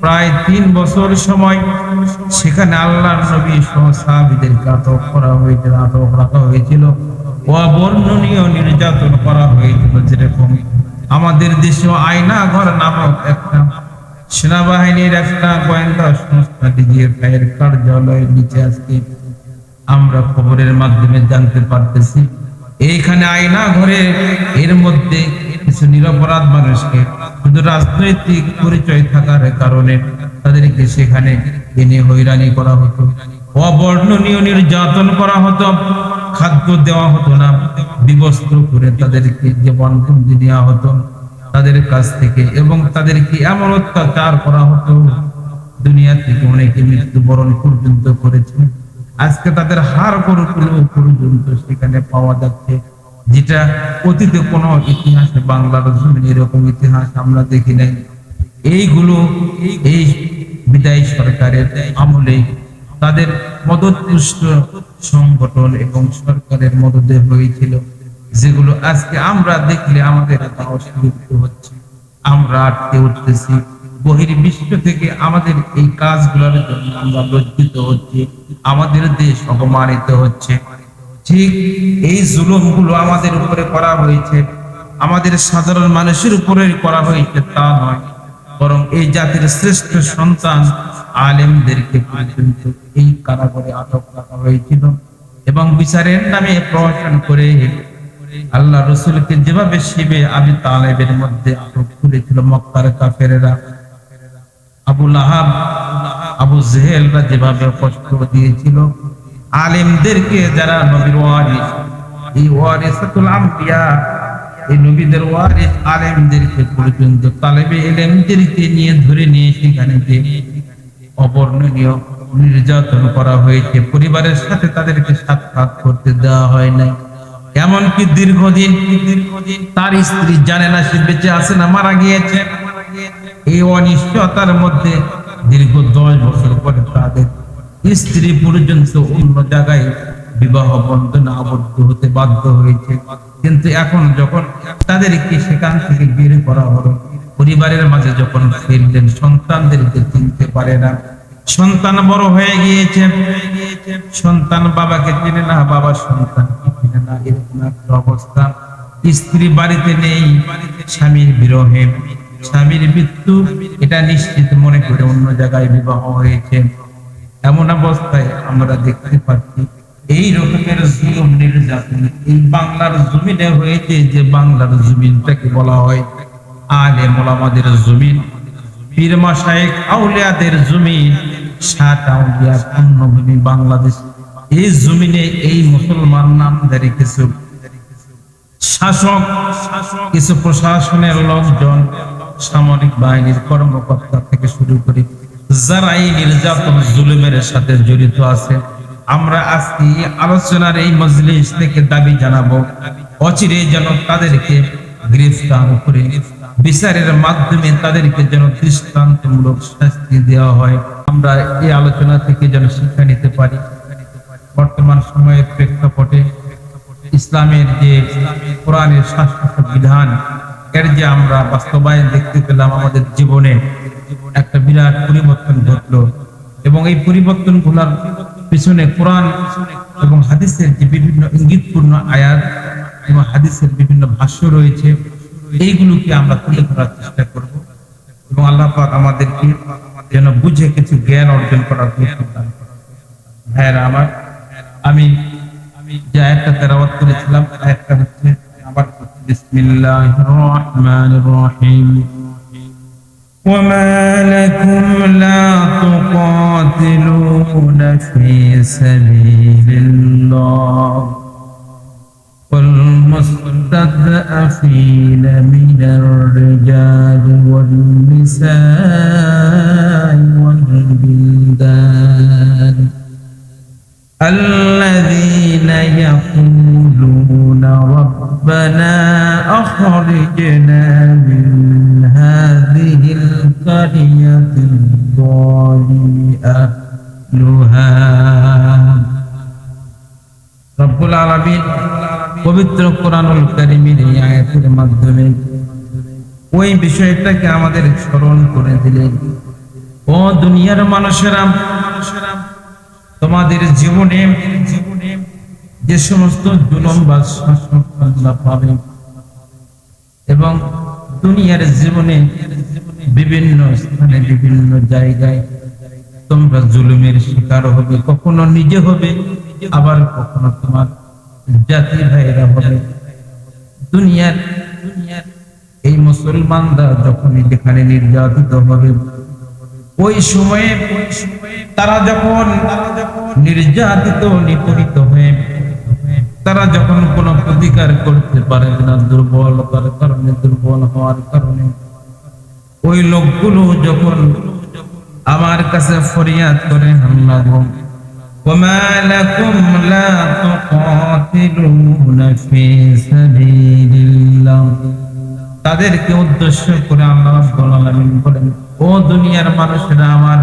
প্রায় 3 বছর সময় সেখানে আল্লাহর নবী সহ সাহাবীদেরকে আটক করা হয়েছিল, আটক রাখা হয়েছিল, অবর্ণনীয় নির্যাতন করা হয়েছিল। যেরকম আমাদের দেশে আয়না ঘর নামক একটা সেনাবাহিনীর একটা গোয়েন্দা সংস্থা ডিজিএফআই এর কার্যালয়ের নিচে আজকে আমরা খবরের মাধ্যমে জানতে পারতেছি, এইখানে আয়না ঘরে এর মধ্যে কিছু নিরপরাধ মানুষকে শুধু রাজনৈতিক পরিচয় থাকার কারণে তাদেরকে সেখানে এনে হয়রানি করা হতো, অবর্ণনীয় নির্যাতন করা হতো, খাদ্য দেওয়া হতো না, বিবস্ত্র করে তাদেরকে জীবনবন্দি নেওয়া হতো তাদের কাছ থেকে, এবং তাদেরকে এমন অত্যাচার করা হতো, দুনিয়া থেকে অনেকে মৃত্যুবরণ পর্যন্ত করেছে। আজকে তাদের হাড় গড়গুলো পর্যন্ত সেখানে পাওয়া যাচ্ছে, যেটা অতীতে কোনো ইতিহাসে বাংলার জমিনে এরকম ইতিহাস আমরা দেখি নাই। এইগুলো এই বিদায়ী সরকারের আমলে তাদের মদতপুষ্ট সংগঠন এবং সরকারের মদতে হয়েছিল, যেগুলো আজকে আমরা দেখলে আমাদের হচ্ছে, আমরা আটকে উঠতেছি। বহির্বিশ্ব থেকে আমাদের এই কাজগুলোর জন্য আমরা লজ্জিত হচ্ছি, আমাদের দেশ অপমানিত হচ্ছে। ঠিক এই জুলুমগুলো আমাদের উপরে করা হয়েছে, আমাদের সাধারণ মানুষের উপরে করা হয়েছে তা নয়, বরং এই জাতির শ্রেষ্ঠ সন্তান আলেমদেরকে পর্যন্ত এই কারাগারে আটক রাখা হয়েছিল এবং বিচারের নামে প্রহসন করে আল্লাহ রসুলকে যেভাবে শিবে আবি তালেবের মধ্যে আটক করেছিল মক্কার কাফেরেরা, আবু লাহাব আবু জেহেলরা যেভাবে কষ্ট দিয়েছিল আলেমদেরকে, যারা নবীর ওয়ারিস, এই ওয়ারিসাতুল আম্বিয়া, এই নবীদের ওয়ারিস আলেমদেরকে পর্যন্ত তালেবে ইলমদেরকে নিয়ে ধরে নিয়ে সেখানে অবর্ণনীয় নির্যাতন করা হয়েছে। পরিবারের সাথে তাদেরকে সাক্ষাৎ করতে দেওয়া হয় নাই, এমনকি দীর্ঘদিন তার স্ত্রী জানে না সে বেঁচে আছে না মারা গিয়েছে। এই অনিশ্চয়তার মধ্যে দীর্ঘ 10 বছর পরে তাদের স্ত্রী পর্যন্ত অন্য জায়গায় বিবাহ বন্ধনে আবদ্ধ হতে বাধ্য হয়েছে। কিন্তু এখন যখন তাদেরকে সেখান থেকে বের করা হলো, পরিবারের মাঝে যখন ফিরলেন, সন্তানদেরকে চিনতে পারে না, সন্তান বড় হয়ে গিয়েছে, সন্তান বাবাকে চিনে না, বাবা সন্তানকে চিনে না, এরকম একটা অবস্থা। স্ত্রী বাড়িতে নেই, স্বামীর বিরহে, স্বামীর মৃত্যু এটা নিশ্চিত মনে করে অন্য জায়গায় বিবাহ হয়েছে। এমন অবস্থায় আমরা দেখতে পাচ্ছি এই রকমের জুলুম নির্যাতন এই বাংলার জমিনে হয়েছে, যে বাংলার জমিনটাকে বলা হয় আলেম ওলামাদের জমিন, পীর মাশায়েখ আউলিয়াদের জমিন, 7 আউলিয়ার পূর্ণভূমি বাংলাদেশ। এই জমিনে এই মুসলমান নামধারী কিছু শাসক, কিছু প্রশাসনের লোকজন, সামরিক বাহিনীর কর্মকর্তা থেকে শুরু করে যারা এই নির্যাতন জুলুমের সাথে জড়িত আছে, আমরা আজকে আলোচনার এই মজলিস থেকে দাবি জানাবো অচিরে যেন তাদেরকে গ্রেফতার করে বিচারের মাধ্যমে তাদেরকে যেন দৃষ্টান্তমূলক শাস্তি দেওয়া হয়। আমরা এই আলোচনা থেকে যেন শিক্ষা নিতে পারি বর্তমান সময়ের প্রেক্ষাপটে ইসলামের যে কোরআনের শাসন বিধান, এর যে আমরা বাস্তবায়ন দেখতে পেলাম আমাদের জীবনে একটা বিরাট পরিবর্তন ঘটলো, এবং এই পরিবর্তন গুলার পিছনে কোরআন এবং হাদিসের যে বিভিন্ন ইঙ্গিতপূর্ণ আয়াত এবং হাদিসের বিভিন্ন ভাষ্য রয়েছে, এইগুলোকে আমরা তুলে ধরার চেষ্টা করব এবং আল্লাহ পাক আমাদেরকে যেন বুঝে কিছু জ্ঞান অর্জন করার তৌফিক দান করেন। ভাইরা আমার, আমি যে আয়াতটা তেলাওয়াত করেছিলাম, আয়াতটা হচ্ছে আবার বিসমিল্লাহির রহমানির রহিম। وما لكم لا تقاتلون في سبيل الله والمستضعفين من الرجال والنساء والولدان الذين يقولون ربنا أخرجنا من هذه القرية الظالم أهلها رب العالمين পবিত্র কোরআনুল কারীমের এই আয়াতের মাধ্যমে ওই বিষয়টাকে আমাদের স্মরণ করে দিলেন ও দুনিয়ার মানুষেরা, তোমাদের জীবনে যে সমস্ত জুলুম বা শাসন তোমরা পাবে, এবং দুনিয়ার জীবনে বিভিন্ন স্থানে বিভিন্ন জায়গায় তোমরা জুলুমের শিকার হবে, কখনো নিজে হবে, আবার কখনো তোমার জাতি ভাইরা হবে। দুনিয়ার এই মুসলমানরা যখন যেখানে নির্যাতিত হবে, ওই সময়ে তারা যখন নির্যাতিত নিপীড়িত হয়ে তারা যখন কোনো প্রতিকার করতে পারে না, দুর্বলতার কারণে, দুর্বল হওয়ার কারণে, ওই লোকগুলো যখন আমার কাছে ফরিয়াদ করে, আল্লাহ গো, وما لكم لا تقاتلون في سبيل الله, তাদেরকে উদ্দেশ্য করে আল্লাহ রাব্বুল আলামিন বলেন, ও দুনিয়ার মানুষেরা, আমার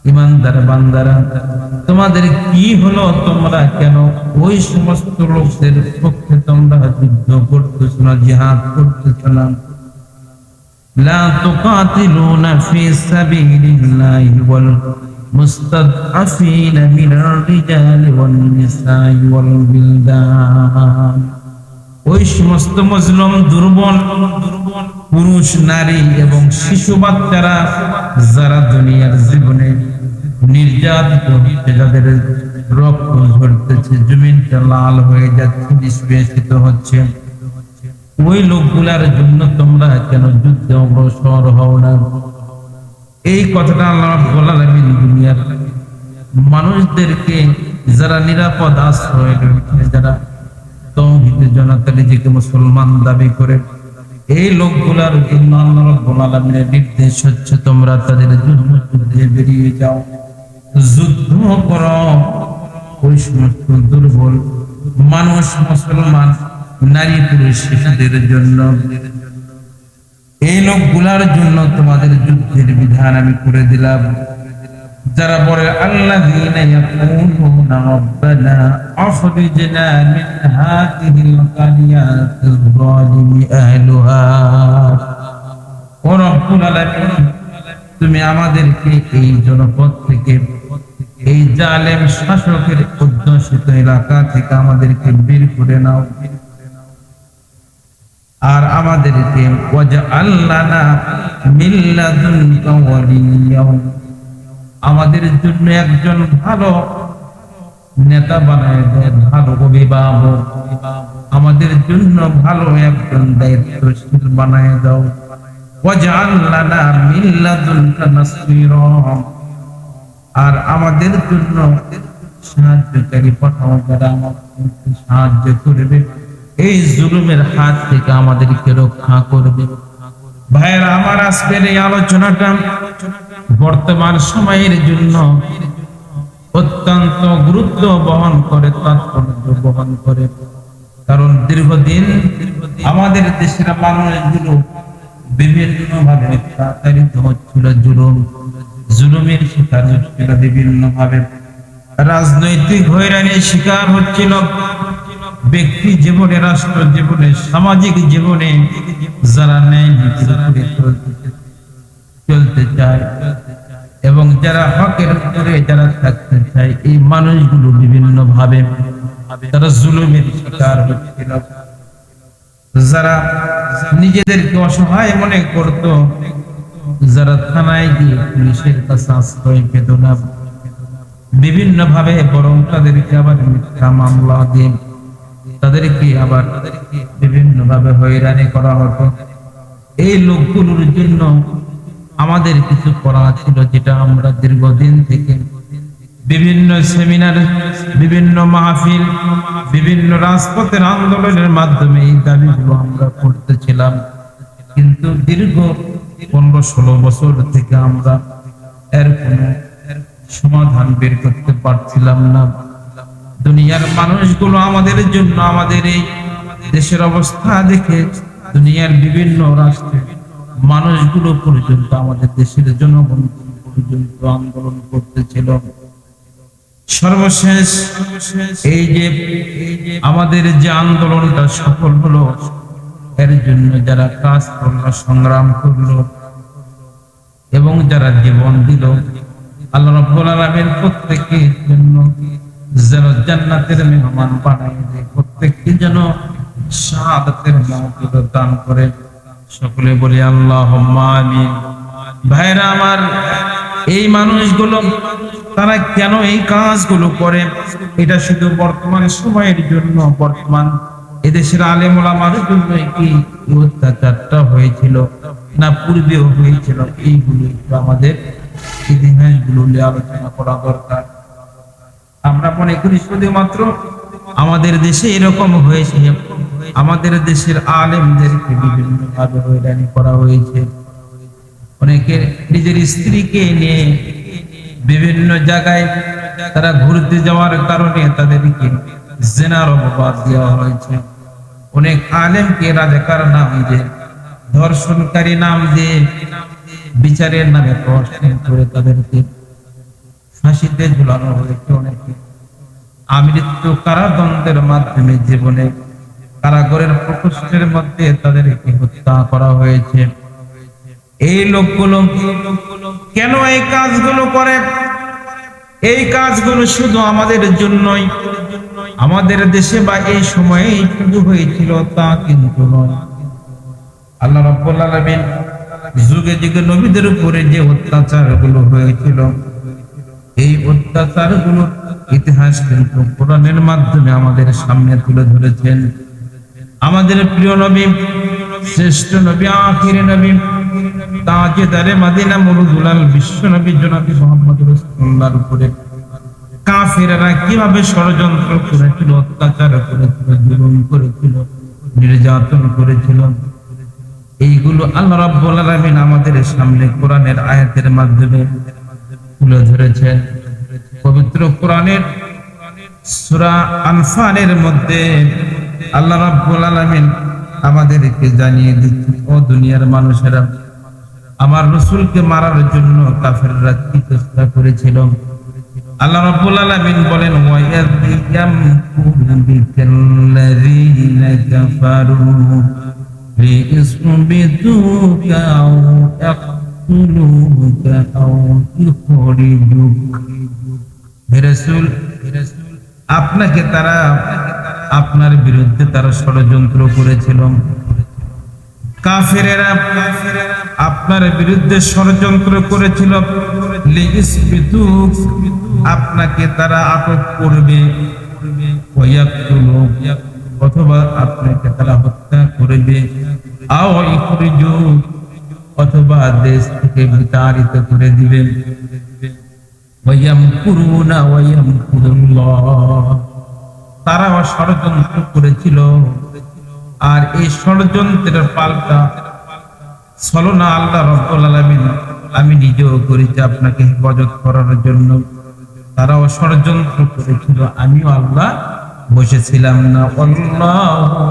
ইমানদার বান্দারা, তোমাদের কি হলো? তোমরা কেন ওই সমস্ত লোকদের পক্ষে তোমরা যুদ্ধ করতেছো না, জিহাদ করতেছো না? লা তুকাতিলুনা ফি সাবিলিল্লাহি ওয়াল মুস্তাদআফিনা মিনার রিজালি ওয়ান নিসাই ওয়াল বিলদান, ওই সমস্ত মজলুম, দুর্বল পুরুষ, নারী এবং শিশু বাচ্চারা যারা দুনিয়ার জীবনে নির্যাতিত হচ্ছে, যাদের রক্ত ঝরতেছে, জমিনটা লাল হয়ে যাচ্ছে, নিষ্পেষিত হচ্ছে, ওই লোকগুলার জন্য তোমরা কেন যুদ্ধে অগ্রসর হও না? এই কথাটা আল্লাহ রাব্বুল আলামিন দুনিয়ার মানুষদেরকে, যারা নিরাপদ আশ্রয় রয়েছে, যারা তাওহীদের জনতা নিজেকে মুসলমান দাবি করে, এই লোকগুলার জন্য আল্লাহ রাব্বুল আলামিনের নির্দেশ হচ্ছে, তোমরা তাদের যুদ্ধে বেরিয়ে যাও, যুদ্ধ করো ওই সমস্ত দুর্বল মানুষ, মুসলমান নারী, পুরুষ, শিশুদের জন্য। এই লোকগুলার জন্য তোমাদের যুদ্ধের বিধান আমি করে দিলাম, যারা বলে আল্লাযীনা ইয়াকুলুনা রাব্বানা আখরিজনা মিন হাযিহিল কারিয়াতিয যালিমি আহলুহা, ও রব্বুল আলামিন, তুমি আমাদেরকে এই জনপদ থেকে, এই জালেম শাসকের অধ্যুষিত এলাকা থেকে আমাদেরকে বের করে নাও, আর আমাদেরকে ওয়াজআল লানা মিন লাদুনকা ওয়ালিয়্যা, আমাদের জন্য একজন ভালো নেতা বানায় দাও, ভালো অভিভাবক, আমাদের জন্য ভালো একজন দায়িত্বশীল বানায় দাও। ওয়াজআল লানা মিন লাদুনকা নাসীরা, আর আমাদের জন্য সাহায্যকারী পাঠাও, যারা আমাদেরকে সাহায্য করবে, এই জুলুমের হাত থেকে আমাদেরকে রক্ষা করবে। ভাইরা আমার, আজকের এই আলোচনাটা বর্তমান সময়ের জন্য অত্যন্ত গুরুত্ব বহন করে, তাৎপর্য বহন করে, কারণ দীর্ঘদিন আমাদের দেশের মানুষগুলো বিভিন্ন ভাবে অত্যাচারিত হচ্ছিল, জুলুমের শিকার হচ্ছিল, বিভিন্ন ভাবে রাজনৈতিক হয়রানির শিকার হচ্ছিল, ব্যক্তি জীবনে, রাষ্ট্র জীবনে, সামাজিক জীবনে যারা ন্যায় নীতির উপরে চলতে চায় এবং যারা হকের উপরে যারা থাকতে চায়, এই মানুষগুলো বিভিন্ন ভাবে তারা জুলুমের শিকার হচ্ছিল। যারা নিজেদেরকে অসহায় মনে করত, যারা থানায় গিয়ে পুলিশের কাছে আশ্রয় পেত না, বিভিন্ন ভাবে, বরং তাদেরকে আবার মিথ্যা মামলা দিয়ে তাদেরকে আবার বিভিন্ন ভাবে হয়রানি করা হতো। এই লোকগুলোর জন্য আমাদের কিছু করা ছিল, যেটা আমরা দীর্ঘদিন থেকে বিভিন্ন সেমিনার, বিভিন্ন মাহফিল, বিভিন্ন রাজপথের আন্দোলনের মাধ্যমে এই দাবিগুলো আমরা করতেছিলাম, কিন্তু দীর্ঘ 15-16 বছর থেকে আমরা এর কোনো সমাধান বের করতে পারছিলাম না। দুনিয়ার মানুষগুলো আমাদের জন্য, আমাদের এই দেশের অবস্থা দেখে দুনিয়ার বিভিন্ন রাষ্ট্রের মানুষগুলো পর্যন্ত, আমাদের দেশের জনগণ পর্যন্ত আন্দোলন করতেছিল। সর্বশেষ এই যে আমাদের যে আন্দোলনটা সফল হলো, এর জন্য যারা কাজ করলো, সংগ্রাম করলো, এবং যারা জীবন দিল, আল্লাহ রাব্বুল আলামিন প্রত্যেকের জন্য যেন জান্নাতের মেহমান বানায় দেয়, প্রত্যেককে যেন শাহাদাতের মওকিফ দান করে। সকলে বলি আল্লাহুম্মা আমিন। ভাইরা আমার, এই মানুষগুলো তারা কেন এই কাজগুলো করে? এটা শুধু বর্তমান সময়ের জন্য, বর্তমান এদেশের আলেম ওলামাদের জন্য কি অত্যাচারটা হয়েছিল, না পূর্বেও হয়েছিল? এইগুলো একটু আমাদের ইতিহাসগুলো নিয়ে আলোচনা করা দরকার। আমরা মনে করি শুধুমাত্র আমাদের দেশে এরকম হয়েছে, আমাদের দেশের আলেমদেরকে বিভিন্ন ভাবে হয়রানি করা হয়েছে। অনেকে নিজের স্ত্রীকে নিয়ে বিভিন্ন জায়গায় তারা ঘুরতে যাওয়ার কারণে তাদেরকে জিনার অপবাদ দেওয়া হয়েছে। অনেক আলেমকে রাজাকার নাম দিয়ে, ধর্ষণকারী নাম দিয়ে, বিচারের নামে ধর্ষণ করে তাদেরকে ফাঁসিতে ঝুলানো হয়েছে। অনেকে আমৃত্যু কারাদণ্ডের মাধ্যমে জীবনে কারাগারের প্রকোষ্ঠের মধ্যে তাদেরকে হত্যা করা হয়েছে। এই লোকগুলো কেন এই কাজগুলো করে? এই কাজগুলো শুধু আমাদের জন্যই, আমাদের দেশে বা এই সময়েই শুধু হয়েছিল তা কিন্তু নয়। আল্লাহ রাব্বুল আলামিন যুগে যুগে নবীদের উপরে যে অত্যাচারগুলো হয়েছিল, এই অত্যাচারগুলো ইতিহাস কিন্তু কোরআনের মাধ্যমে আমাদের সামনে তুলে ধরেছেন। আমাদের প্রিয় নবী, শ্রেষ্ঠ নবী, আখির নবী, তাজদারে মদিনা, মুরুদুলাল বিশ্ব নবী জনাবি মুহাম্মদ রাসূলুল্লাহর উপরে কাফেররা কিভাবে ষড়যন্ত্র করেছিল, অত্যাচার করেছিল, জুলুম করেছিল, নির্যাতন করেছিল, এইগুলো আল্লাহ রাব্বুল আলামিন আমাদের সামনে কোরআনের আয়াতের মাধ্যমে তুলে ধরেছেন। পবিত্র কোরআনের সূরা আনফালের মধ্যে আল্লাহ রাব্বুল আলামিন আমাদেরকে জানিয়ে দিচ্ছেন, ও দুনিয়ার মানুষেরা, আমার রাসূলকে মারার জন্য কাফেররা কি চেষ্টা করেছিল। আল্লাহ রাব্বুল আলামিন বলেন, ওয়া ইয়ামকুরু বিকাল্লাযীনা কাফারু লিইসবিতুকা আও ইয়াকতুলুকা আও ইখরিজুকা। হে রাসূল, আপনাকে তারা, আপনার বিরুদ্ধে তারা ষড়যন্ত্র করেছিল। কাফেরেরা আপনার বিরুদ্ধে ষড়যন্ত্র করেছিল, লিইসবিতুক, আপনাকে তারা আটক করবে, ওয়ায়াকতুলুক, অথবা আপনাকে তারা হত্যা করবে, আও ইখরিজুক, অথবা দেশ থেকে বিতাড়িত করে দিবে। ওয়ায়ামকুরুনা ওয়ায়ামকুরুল্লাহ, তারা ষড়যন্ত্র করেছিল, আর এই ষড়যন্ত্রের পাল্টা ছলনা আল্লাহ রাব্বুল আলামিন আমি নিজেও করেছি আপনাকে হেফাজত করার জন্য। তারাও ষড়যন্ত্র করেছিল, আমিও আল্লাহ বসেছিলাম না। আল্লাহু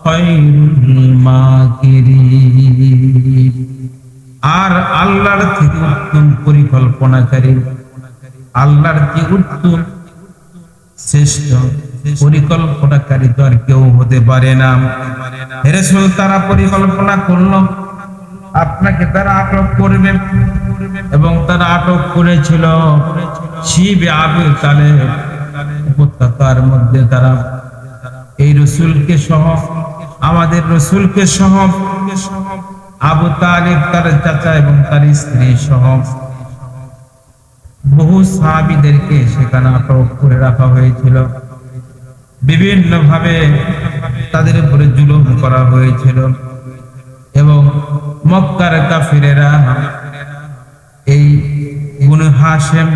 খায়রুল মাকিরিন, আর আল্লাহর থেকে উত্তম পরিকল্পনাকারী, আল্লাহর যে উত্তম শ্রেষ্ঠ পরিকল্পনাকারী তো আর কেউ হতে পারে না। হে রাসূল, তারা পরিকল্পনা করলো আপনাকে তারা আটক করবে, এবং তারা আটক করেছিল শিবে আবু তালেব উপত্যকার মধ্যে। তারা এই রাসূলকে সহ, আমাদের রাসূলকে সহ, আবু তালেব তার চাচা এবং তার স্ত্রী সহ বহু সাহাবীদেরকে সেখানে আটক করে রাখা হয়েছিল। বিভিন্ন ভাবে তাদের উপরে জুলুম করা হয়েছিল, এবং মক্কার কাফিরেরা এই বনু হাশিম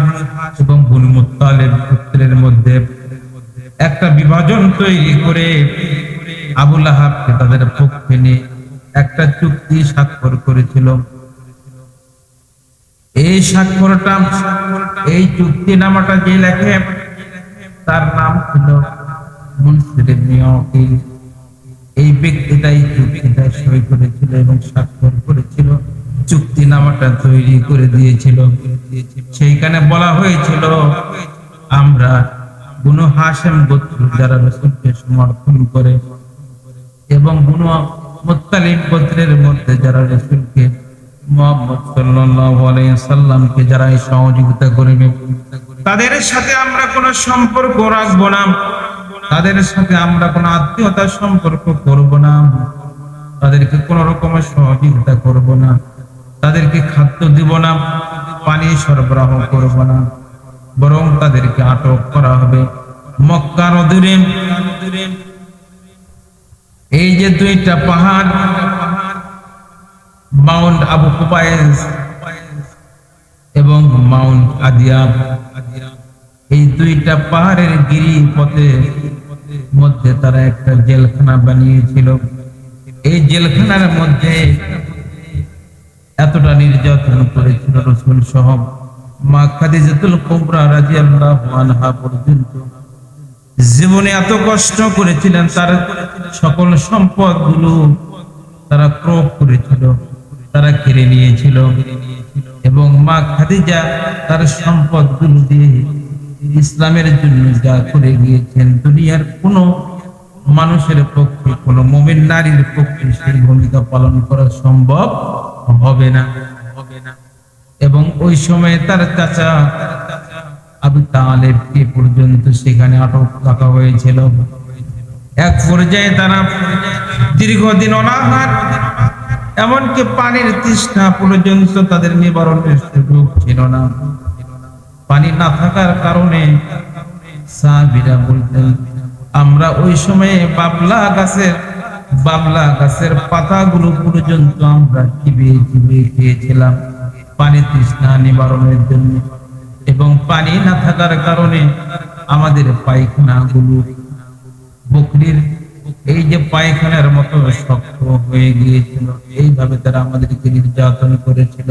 এবং বনু মুত্তালিব গোত্রের মধ্যে একটা বিভাজন তৈরি করে আবু লাহাবকে তাদের পক্ষে নিয়ে একটা চুক্তি স্বাক্ষর করেছিল। এই স্বাক্ষরটা, এই চুক্তিনামাটা যে লেখে তার নাম ছিল মুনসির ইবনে আকিল। এই ব্যক্তিটাই চুক্তিটা সই করেছিল এবং স্বাক্ষর করেছিল, চুক্তিনামাটা তৈরি করে দিয়েছিল। সেইখানে বলা হয়েছিল, আমরা বনু হাশিম গোত্র যারা রাসূলকে সমর্থন করে এবং বনু মুত্তালিব গোত্রের মধ্যে যারা রাসূলকে মুহাম্মদ সাল্লাল্লাহু আলাইহি সাল্লামকে যারা সহযোগিতা করবে তাদের সাথে আমরা কোনো সম্পর্ক রাখবো না, তাদের সাথে আমরা কোনো আত্মীয়তার সম্পর্ক করব না, তাদেরকে কোনো রকমের সহযোগিতা করব না, তাদেরকে খাদ্য দিব না, পানি সরবরাহ করব না, বরং তাদেরকে আটক করা হবে। মক্কার অদূরে এই যে দুইটা পাহাড়, মাউন্ট আবু কুবাইস এবং মাউন্ট আদিয়াব, এই দুইটা পাহাড়ের গিরিপথে মধ্যে তারা একটা জেলখানা বানিয়েছিল। এই জেলখানার মধ্যে এতটা নির্যাতন করেছিল রাসূল সহ মা খাদিজাতুল কুবরা রাদিয়াল্লাহু আনহা পর্যন্ত। জীবনে এত কষ্ট করেছিলেন, তার সকল সম্পদগুলো তারা ক্রয় করেছিল, তারা কেড়ে নিয়েছিল এবং মা খাদিজা তার সম্পদগুলো দিয়ে ইসলামের জন্য যা করে গিয়েছেন, দুনিয়ার কোনো মানুষের পক্ষে, কোনো মুমিন নারীর পক্ষে সেই ভূমিকা পালন করা সম্ভব হবে না। এবং ওই সময়ে তার চাচা আবু তালেবকে পর্যন্ত সেখানে আটক রাখা হয়েছিল। এক পর্যায়ে তারা দীর্ঘদিন অনাহার, এমনকি পানির তৃষ্ণা পর্যন্ত তাদের নিবারণের সুযোগ ছিল না। পানি না থাকার কারণে সাহাবীরা বলতেন, আমরা ওই সময়ে বাবলা গাছের পাতাগুলো পর্যন্ত আমরা চিবিয়ে চিবিয়ে খেয়েছিলাম পানি তৃষ্ণা নিবারণের জন্য। এবং পানি না থাকার কারণে আমাদের পায়খানাগুলো বকরির এই যে পায়খানার মতো শক্ত হয়ে গিয়েছিল। এইভাবে তারা আমাদেরকে নির্যাতন করেছিল।